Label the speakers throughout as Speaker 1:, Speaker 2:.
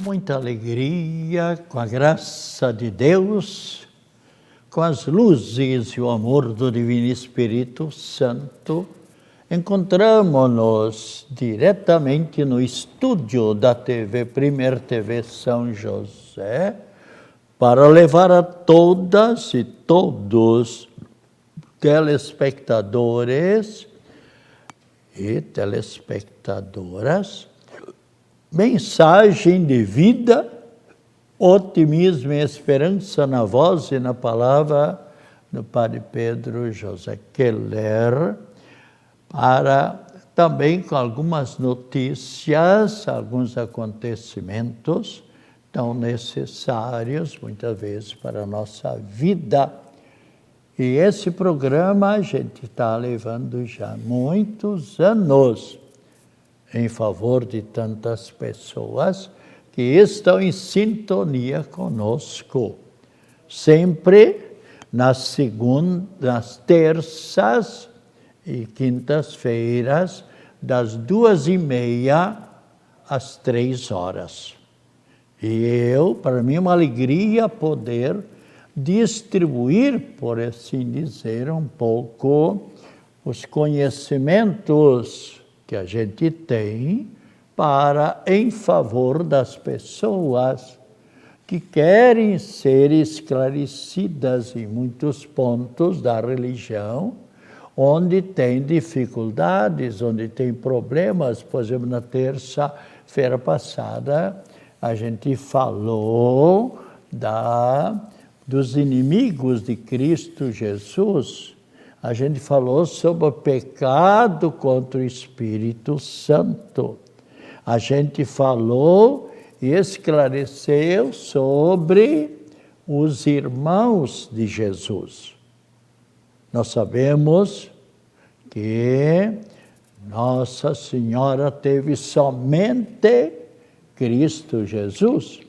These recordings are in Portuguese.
Speaker 1: muita alegria, com a graça de Deus, com as luzes e o amor do Divino Espírito Santo, encontramos-nos diretamente no estúdio da TV, Primeira TV São José, para levar a todas e todos telespectadores e telespectadoras mensagem de vida, otimismo e esperança na voz e na palavra do Padre Pedro José Keller, para também com algumas notícias, alguns acontecimentos tão necessários, muitas vezes, para a nossa vida. E esse programa a gente está levando já muitos anos, em favor de tantas pessoas que estão em sintonia conosco. Sempre nas terças e quintas-feiras, das 2h30 às 3h. E para mim é uma alegria poder distribuir, por assim dizer, um pouco os conhecimentos que a gente tem em favor das pessoas que querem ser esclarecidas em muitos pontos da religião, onde tem dificuldades, onde tem problemas. Por exemplo, na terça-feira passada, a gente falou dos inimigos de Cristo Jesus. A gente falou sobre o pecado contra o Espírito Santo. A gente falou e esclareceu sobre os irmãos de Jesus. Nós sabemos que Nossa Senhora teve somente Cristo Jesus.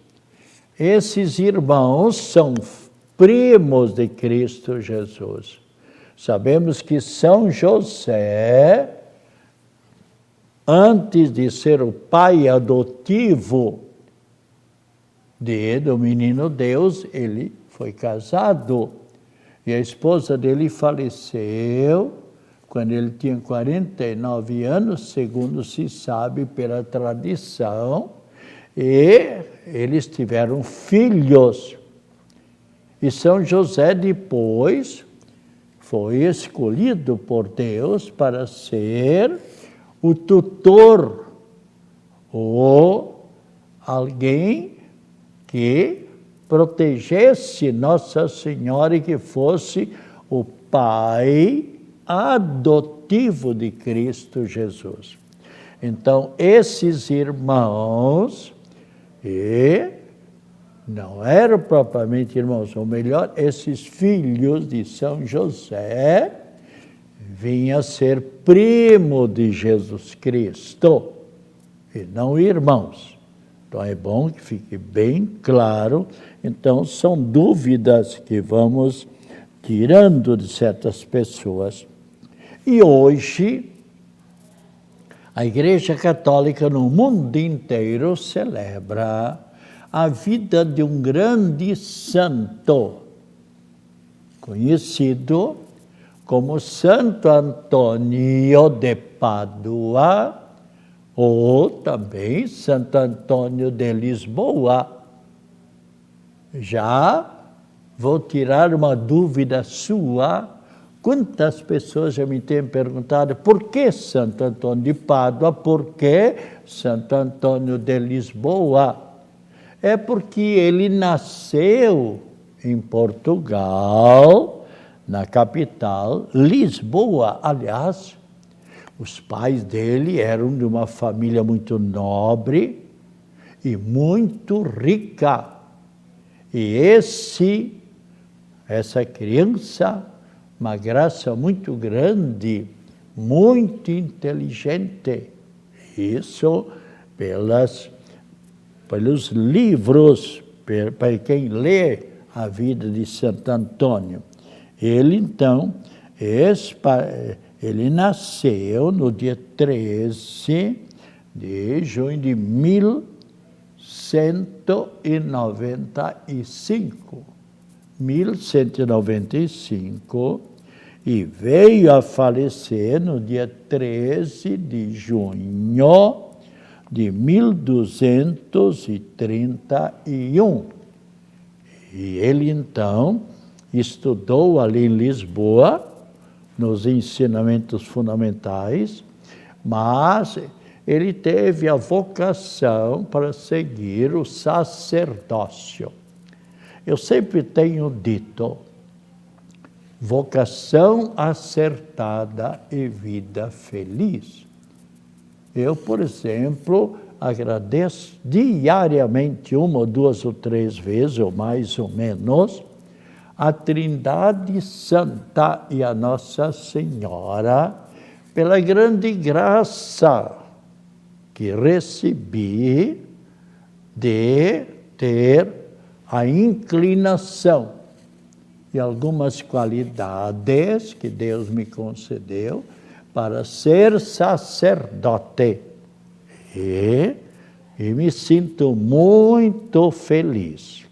Speaker 1: Esses irmãos são primos de Cristo Jesus. Sabemos que São José, antes de ser o pai adotivo do menino Deus, ele foi casado. E a esposa dele faleceu quando ele tinha 49 anos, segundo se sabe pela tradição, e eles tiveram filhos. E São José depois foi escolhido por Deus para ser o tutor ou alguém que protegesse Nossa Senhora e que fosse o pai adotivo de Cristo Jesus. Então, esses irmãos, não eram propriamente irmãos, ou melhor, esses filhos de São José vinham a ser primo de Jesus Cristo, e não irmãos. Então é bom que fique bem claro. Então são dúvidas que vamos tirando de certas pessoas. E hoje, a Igreja Católica no mundo inteiro celebra a vida de um grande santo, conhecido como Santo Antônio de Pádua, ou também Santo Antônio de Lisboa. Já vou tirar uma dúvida sua. Quantas pessoas já me têm perguntado por que Santo Antônio de Pádua, por que Santo Antônio de Lisboa? É porque ele nasceu em Portugal, na capital, Lisboa. Aliás, os pais dele eram de uma família muito nobre e muito rica. E essa criança, uma graça muito grande, muito inteligente. Isso pelos livros, para quem lê a vida de Santo Antônio. Ele, então, ele nasceu no dia 13 de junho de 1700 1195, e veio a falecer no dia 13 de junho de 1231. E ele, então, estudou ali em Lisboa, nos ensinamentos fundamentais, mas ele teve a vocação para seguir o sacerdócio. Eu sempre tenho dito, vocação acertada e vida feliz. Eu, por exemplo, agradeço diariamente, uma ou duas ou três vezes, ou mais ou menos, a Trindade Santa e a Nossa Senhora, pela grande graça que recebi de ter a inclinação e algumas qualidades que Deus me concedeu para ser sacerdote. E me sinto muito feliz.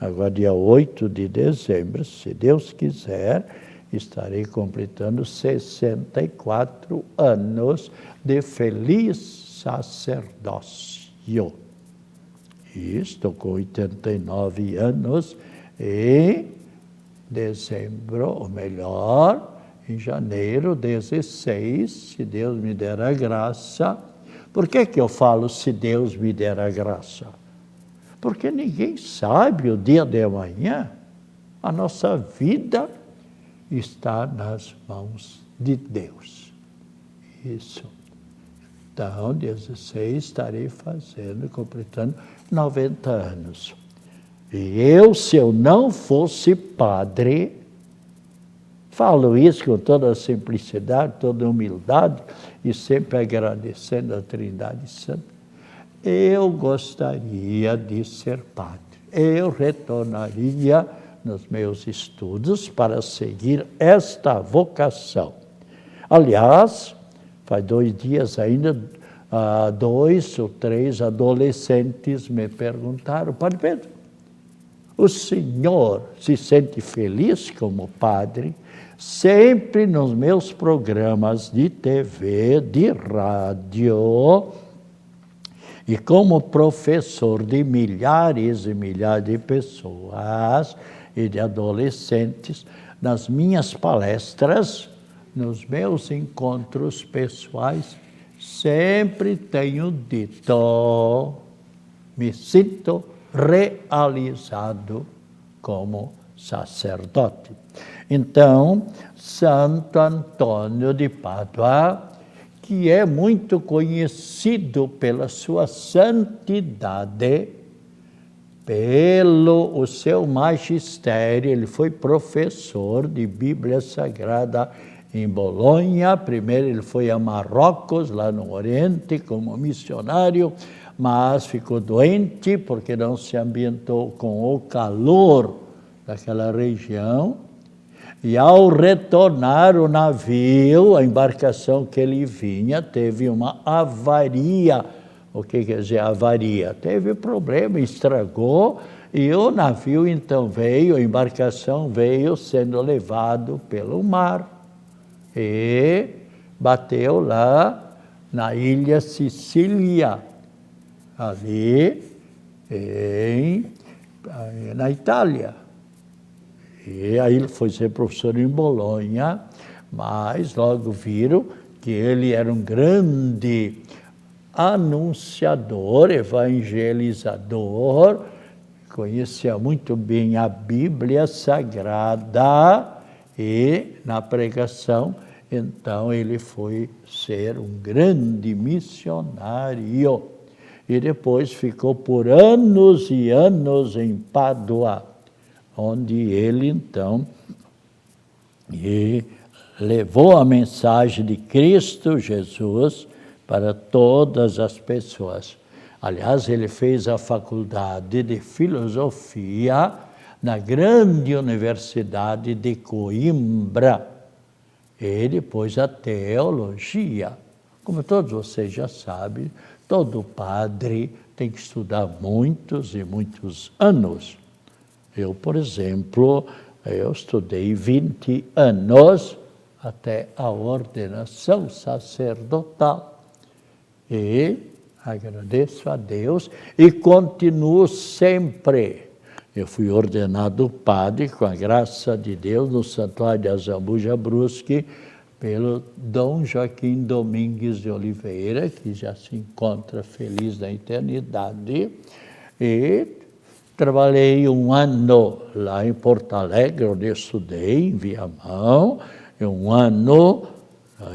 Speaker 1: Agora, dia 8 de dezembro, se Deus quiser, estarei completando 64 anos de feliz sacerdócio. E estou com 89 anos em dezembro, ou melhor, em janeiro 16, se Deus me der a graça. Por que eu falo se Deus me der a graça? Porque ninguém sabe o dia de amanhã. A nossa vida está nas mãos de Deus. Isso. Então, 16, estarei completando 90 anos. E eu, se eu não fosse padre, falo isso com toda a simplicidade, toda a humildade, e sempre agradecendo a Trindade Santa, eu gostaria de ser padre. Eu retornaria nos meus estudos para seguir esta vocação. Aliás, faz 2 dias ainda, 2 ou 3 adolescentes me perguntaram: Padre Pedro, o senhor se sente feliz como padre? Sempre nos meus programas de TV, de rádio, e como professor de milhares e milhares de pessoas e de adolescentes, nas minhas palestras, nos meus encontros pessoais, sempre tenho dito, me sinto realizado como sacerdote. Então, Santo Antônio de Pádua, que é muito conhecido pela sua santidade, pelo o seu magistério, ele foi professor de Bíblia Sagrada em Bolonha. Primeiro ele foi a Marrocos, lá no Oriente, como missionário, mas ficou doente porque não se ambientou com o calor daquela região. E ao retornar o navio, a embarcação que ele vinha, teve uma avaria. O que quer dizer avaria? Teve problema, estragou, e o navio então veio, a embarcação veio sendo levado pelo mar. E bateu lá na ilha Sicília, ali na Itália. E aí ele foi ser professor em Bolonha, mas logo viram que ele era um grande anunciador, evangelizador, conhecia muito bem a Bíblia Sagrada e na pregação, então ele foi ser um grande missionário. E depois ficou por anos e anos em Pádua, onde ele, então, levou a mensagem de Cristo Jesus para todas as pessoas. Aliás, ele fez a faculdade de filosofia na grande universidade de Coimbra e depois a teologia. Como todos vocês já sabem, todo padre tem que estudar muitos e muitos anos. Eu, por exemplo, eu estudei 20 anos até a ordenação sacerdotal. E agradeço a Deus e continuo sempre. Eu fui ordenado padre, com a graça de Deus, no Santuário de Azambuja Brusque, pelo Dom Joaquim Domingues de Oliveira, que já se encontra feliz na eternidade. E trabalhei 1 ano lá em Porto Alegre, onde eu estudei, em Viamão, 1 ano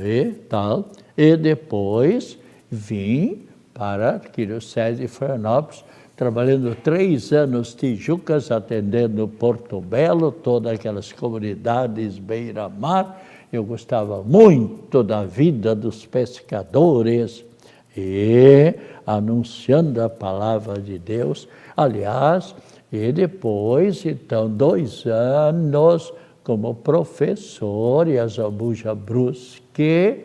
Speaker 1: e tal. E depois vim para a Arquidiocese de Florianópolis, trabalhando 3 anos Tijucas, atendendo Porto Belo, todas aquelas comunidades beira-mar. Eu gostava muito da vida dos pescadores e anunciando a palavra de Deus. Aliás, e depois, então, 2 anos como professor em Azambuja Brusque,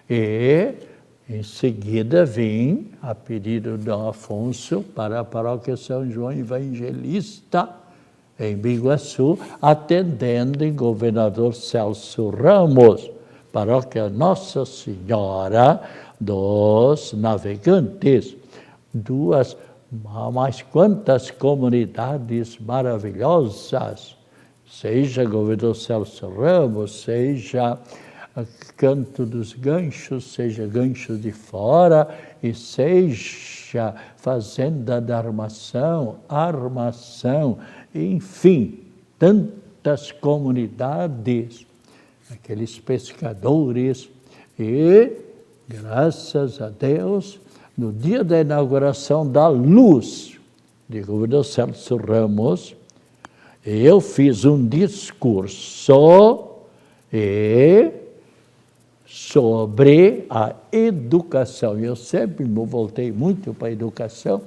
Speaker 1: e em seguida vim, a pedido de Dom Afonso, para a paróquia São João Evangelista, em Biguaçu, atendendo em Governador Celso Ramos, paróquia Nossa Senhora dos Navegantes. Mas quantas comunidades maravilhosas, seja Governador Celso Ramos, seja Canto dos Ganchos, seja Ganchos de Fora, e seja Fazenda da Armação, enfim, tantas comunidades, aqueles pescadores, e, graças a Deus, no dia da inauguração da Luz, de Governador Celso Ramos, eu fiz um discurso sobre a educação. Eu sempre me voltei muito para a educação.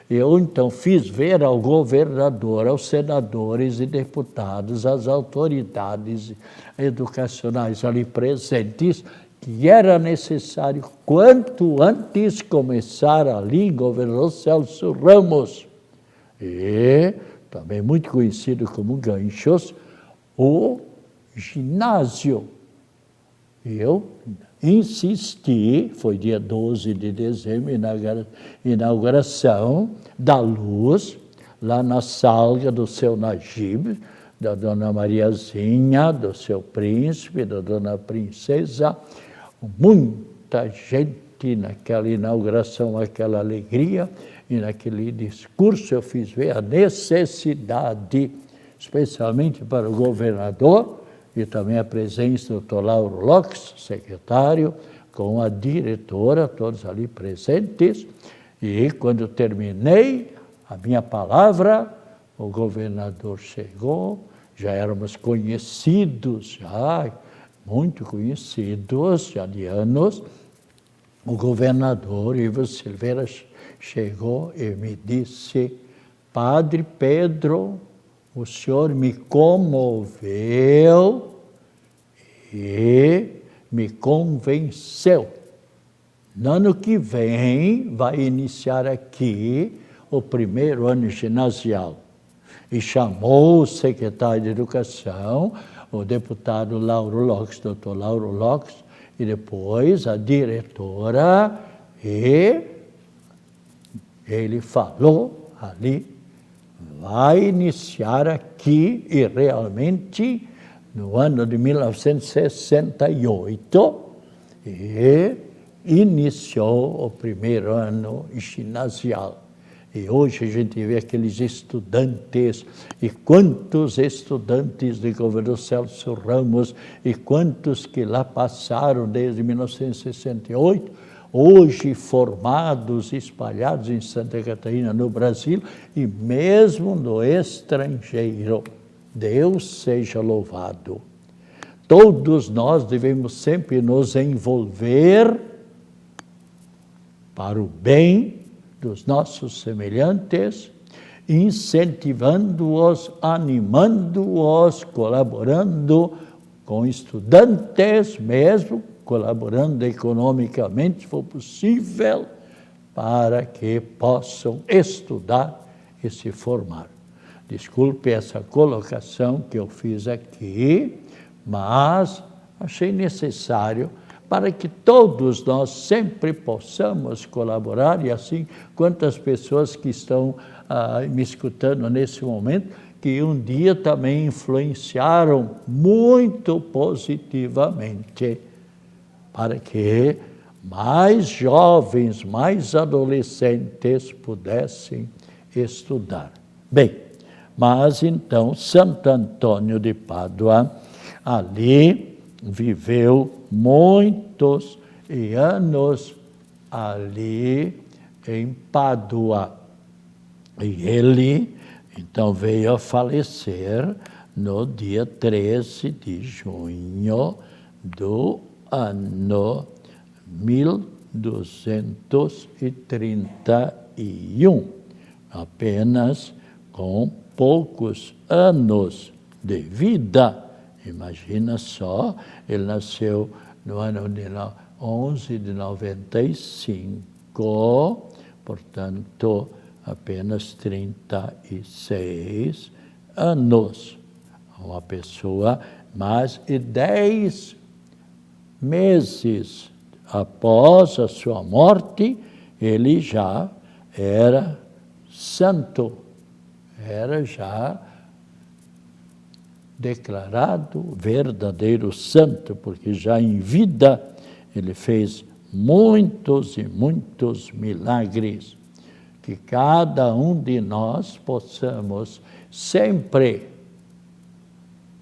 Speaker 1: Eu, então, fiz ver ao governador, aos senadores e deputados, às autoridades educacionais ali presentes, que era necessário, quanto antes, começar ali em Governador Celso Ramos, e também muito conhecido como Ganchos, o ginásio. Eu insisti, foi dia 12 de dezembro, inauguração da Luz, lá na sala do seu Najib, da dona Mariazinha, do seu príncipe, da dona Princesa, muita gente naquela inauguração, aquela alegria, e naquele discurso eu fiz ver a necessidade, especialmente para o governador, e também a presença do Dr. Lauro Lopes, secretário, com a diretora, todos ali presentes. E quando terminei a minha palavra, o governador chegou, já éramos conhecidos, já muito conhecidos, já de anos. O governador Ivo Silveira chegou e me disse: Padre Pedro, o senhor me comoveu e me convenceu. No ano que vem vai iniciar aqui o 1º ano ginasial. E chamou o secretário de Educação, o deputado Lauro Lopes, doutor Lauro Lopes, e depois a diretora, e ele falou ali, vai iniciar aqui, e realmente, no ano de 1968, e iniciou o 1º ano ginasial. E hoje a gente vê aqueles estudantes, e quantos estudantes de Governador Celso Ramos, e quantos que lá passaram desde 1968, hoje formados, espalhados em Santa Catarina, no Brasil, e mesmo no estrangeiro. Deus seja louvado. Todos nós devemos sempre nos envolver para o bem dos nossos semelhantes, incentivando-os, animando-os, colaborando com estudantes mesmo, colaborando economicamente, se for possível, para que possam estudar e se formar. Desculpe essa colocação que eu fiz aqui, mas achei necessário para que todos nós sempre possamos colaborar, e assim quantas pessoas que estão me escutando nesse momento, que um dia também influenciaram muito positivamente, para que mais jovens, mais adolescentes pudessem estudar. Bem, mas então Santo Antônio de Pádua ali viveu muitos anos ali em Pádua. E ele então veio a falecer no dia 13 de junho do ano 1231, apenas com poucos anos de vida. Imagina só, ele nasceu no ano de 11 de 95, portanto, apenas 36 anos. Uma pessoa, mas 10 meses após a sua morte, ele já era santo, era já declarado verdadeiro santo, porque já em vida ele fez muitos e muitos milagres. Que cada um de nós possamos sempre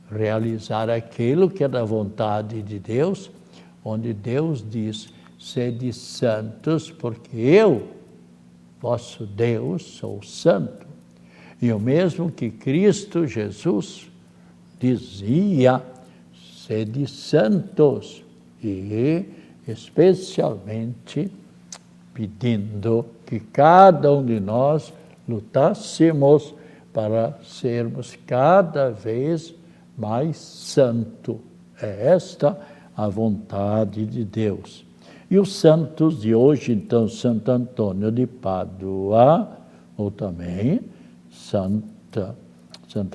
Speaker 1: realizar aquilo que é da vontade de Deus, onde Deus diz: sede santos, porque eu, vosso Deus, sou santo. E o mesmo que Cristo Jesus dizia: sede santos, e especialmente pedindo que cada um de nós lutássemos para sermos cada vez mais santo. É esta a vontade de Deus. E os santos de hoje, então, Santo Antônio de Pádua, ou também Santo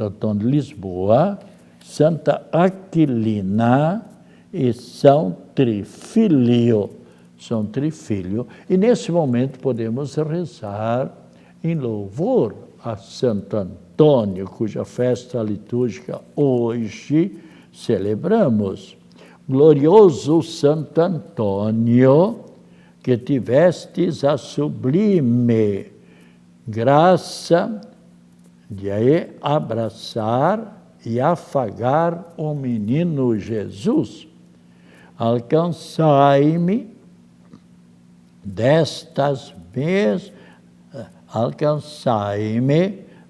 Speaker 1: Antônio de Lisboa, Santa Aquilina e São Trifílio. São Trifílio. E nesse momento podemos rezar em louvor a Santo Antônio, cuja festa litúrgica hoje celebramos. Glorioso Santo Antônio, que tivestes a sublime graça de abraçar e afagar o menino Jesus, alcançai-me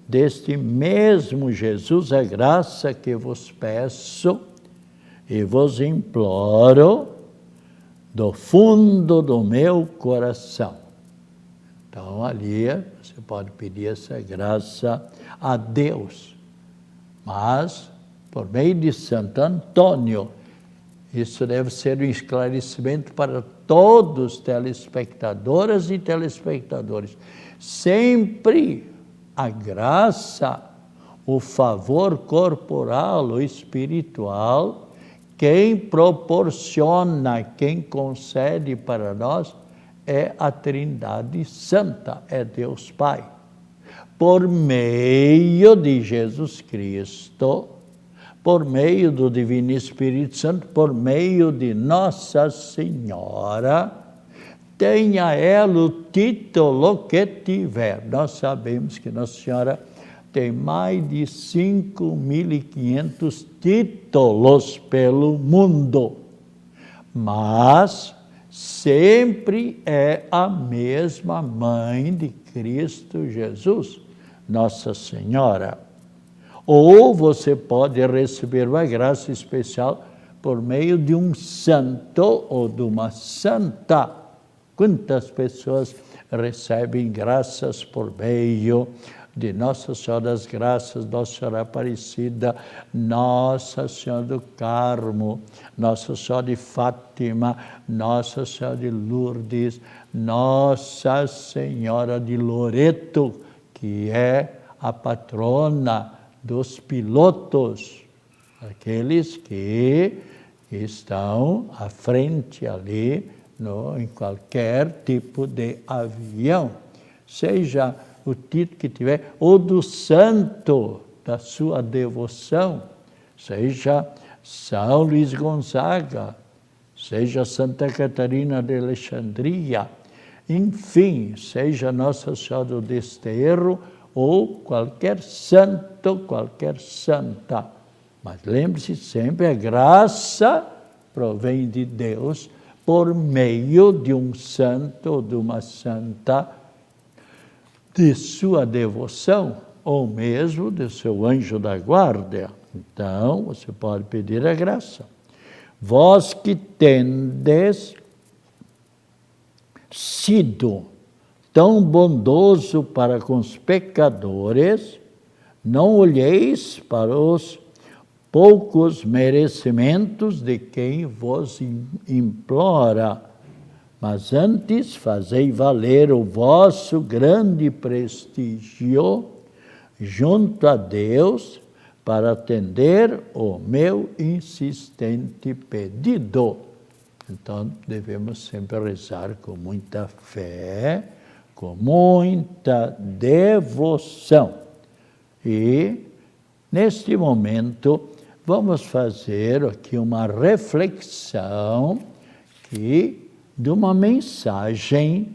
Speaker 1: deste mesmo Jesus a graça que vos peço e vos imploro do fundo do meu coração. Então, ali você pode pedir essa graça a Deus, mas por meio de Santo Antônio. Isso deve ser um esclarecimento para todos os telespectadoras e telespectadores. Sempre a graça, o favor corporal ou espiritual, quem proporciona, quem concede para nós é a Trindade Santa, é Deus Pai. Por meio de Jesus Cristo, por meio do Divino Espírito Santo, por meio de Nossa Senhora, tenha ela o título que tiver. Nós sabemos que Nossa Senhora tem mais de 5.500 títulos pelo mundo, mas sempre é a mesma Mãe de Cristo Jesus, Nossa Senhora. Ou você pode receber uma graça especial por meio de um santo ou de uma santa. Quantas pessoas recebem graças por meio de Nossa Senhora das Graças, Nossa Senhora Aparecida, Nossa Senhora do Carmo, Nossa Senhora de Fátima, Nossa Senhora de Lourdes, Nossa Senhora de Loreto, que é a patrona dos pilotos, aqueles que estão à frente ali em qualquer tipo de avião, seja o título que tiver, ou do santo da sua devoção, seja São Luís Gonzaga, seja Santa Catarina de Alexandria, enfim, seja Nossa Senhora do Desterro, ou qualquer santo, qualquer santa. Mas lembre-se sempre, a graça provém de Deus por meio de um santo ou de uma santa de sua devoção, ou mesmo de seu anjo da guarda. Então, você pode pedir a graça. Vós que tendes sido tão bondoso para com os pecadores, não olheis para os poucos merecimentos de quem vos implora, mas antes fazei valer o vosso grande prestígio junto a Deus para atender o meu insistente pedido. Então, devemos sempre rezar com muita fé, com muita devoção. E, neste momento, vamos fazer aqui uma reflexão de uma mensagem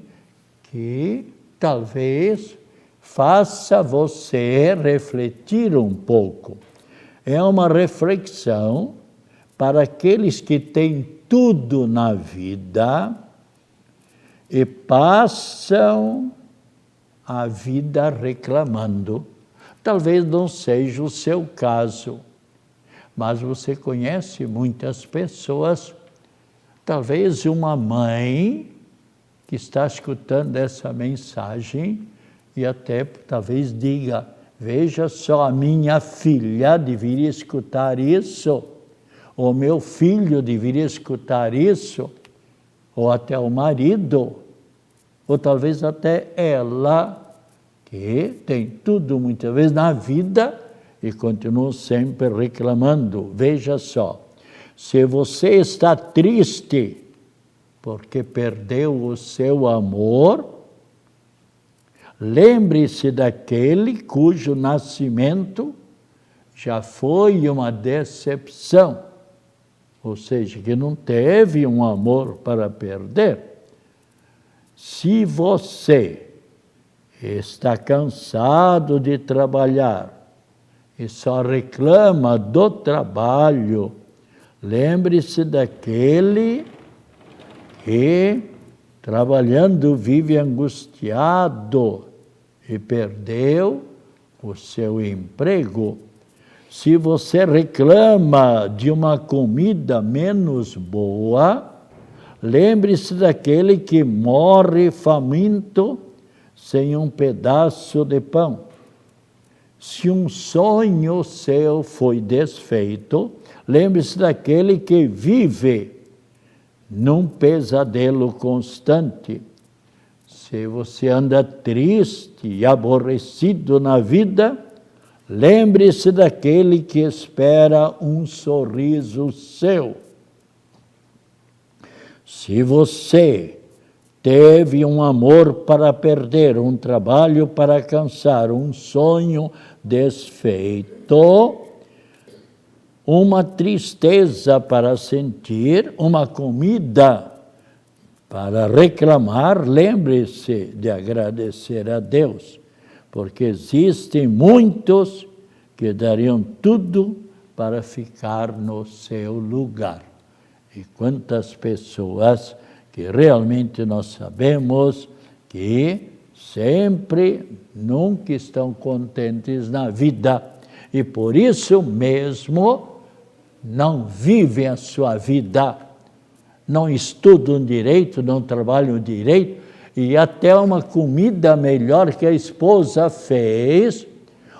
Speaker 1: que talvez faça você refletir um pouco. É uma reflexão para aqueles que têm tudo na vida e passam a vida reclamando. Talvez não seja o seu caso, mas você conhece muitas pessoas, talvez uma mãe que está escutando essa mensagem e até talvez diga, veja só, a minha filha deveria escutar isso, ou meu filho deveria escutar isso, ou até o marido, ou talvez até ela, que tem tudo muitas vezes na vida e continua sempre reclamando. Veja só, se você está triste porque perdeu o seu amor, lembre-se daquele cujo nascimento já foi uma decepção, ou seja, que não teve um amor para perder. Se você está cansado de trabalhar e só reclama do trabalho, lembre-se daquele que, trabalhando, vive angustiado e perdeu o seu emprego. Se você reclama de uma comida menos boa, lembre-se daquele que morre faminto sem um pedaço de pão. Se um sonho seu foi desfeito, lembre-se daquele que vive num pesadelo constante. Se você anda triste e aborrecido na vida, lembre-se daquele que espera um sorriso seu. Se você teve um amor para perder, um trabalho para alcançar, um sonho desfeito, uma tristeza para sentir, uma comida para reclamar, lembre-se de agradecer a Deus, porque existem muitos que dariam tudo para ficar no seu lugar. E quantas pessoas que realmente nós sabemos que sempre, nunca estão contentes na vida e por isso mesmo não vivem a sua vida, não estudam direito, não trabalham direito e até uma comida melhor que a esposa fez,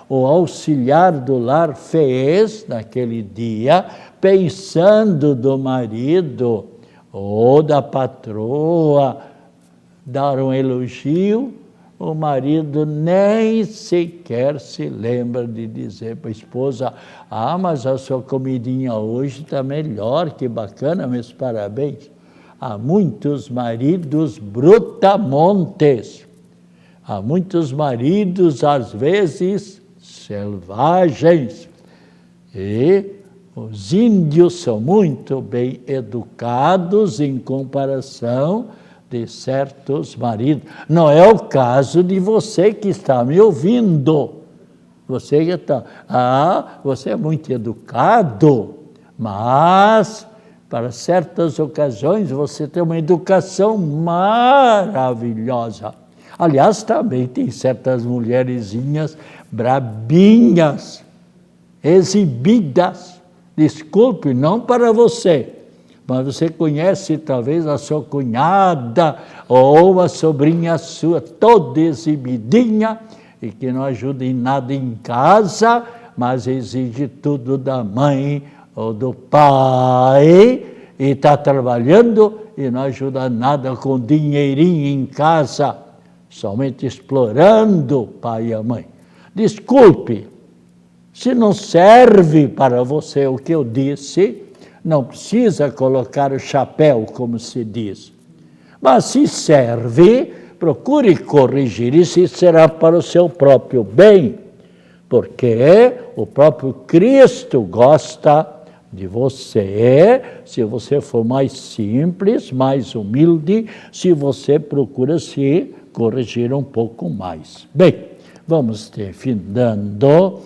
Speaker 1: o auxiliar do lar fez naquele dia, pensando do marido ou da patroa, dar um elogio, o marido nem sequer se lembra de dizer para a esposa: ah, mas a sua comidinha hoje está melhor, que bacana, meus parabéns. Há muitos maridos brutamontes, há muitos maridos, às vezes, selvagens. E os índios são muito bem educados em comparação de certos maridos. Não é o caso de você que está me ouvindo. Você que está... Ah, você é muito educado, mas para certas ocasiões você tem uma educação maravilhosa. Aliás, também tem certas mulherzinhas brabinhas, exibidas. Desculpe, não para você, mas você conhece talvez a sua cunhada ou uma sobrinha sua toda exibidinha e que não ajuda em nada em casa, mas exige tudo da mãe ou do pai e está trabalhando e não ajuda nada com dinheirinho em casa, somente explorando o pai e a mãe. Desculpe, se não serve para você o que eu disse, não precisa colocar o chapéu, como se diz. Mas se serve, procure corrigir, e se será para o seu próprio bem, porque o próprio Cristo gosta de você, se você for mais simples, mais humilde, se você procura se corrigir um pouco mais. Bem, vamos findando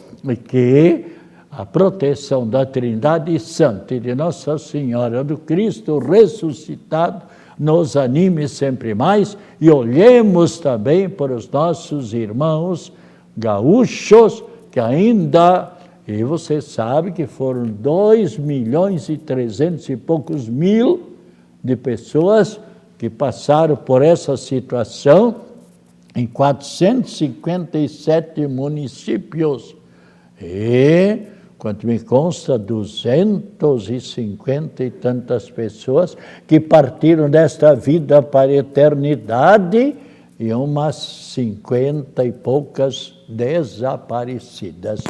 Speaker 1: que a proteção da Trindade Santa e de Nossa Senhora do Cristo ressuscitado nos anime sempre mais, e olhemos também para os nossos irmãos gaúchos que ainda, e você sabe que foram 2.300.000 e poucos de pessoas que passaram por essa situação em 457 municípios. E, quanto me consta, 250 e tantas pessoas que partiram desta vida para a eternidade e umas 50 e poucas desaparecidas.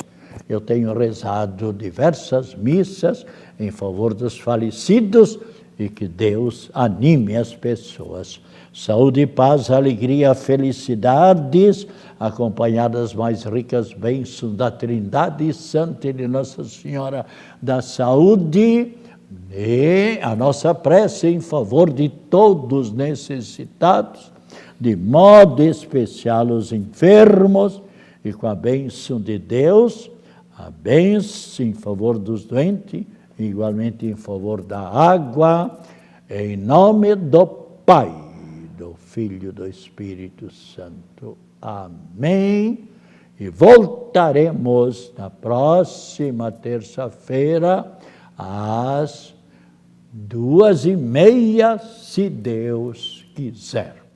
Speaker 1: Eu tenho rezado diversas missas em favor dos falecidos e que Deus anime as pessoas. Saúde, paz, alegria, felicidades, acompanhadas mais ricas bênçãos da Trindade Santa e de Nossa Senhora da Saúde, e a nossa prece em favor de todos necessitados, de modo especial os enfermos, e com a bênção de Deus, a bênção em favor dos doentes, igualmente em favor da água, em nome do Pai, do Filho e do Espírito Santo. Amém. E voltaremos na próxima terça-feira, às 2:30, se Deus quiser.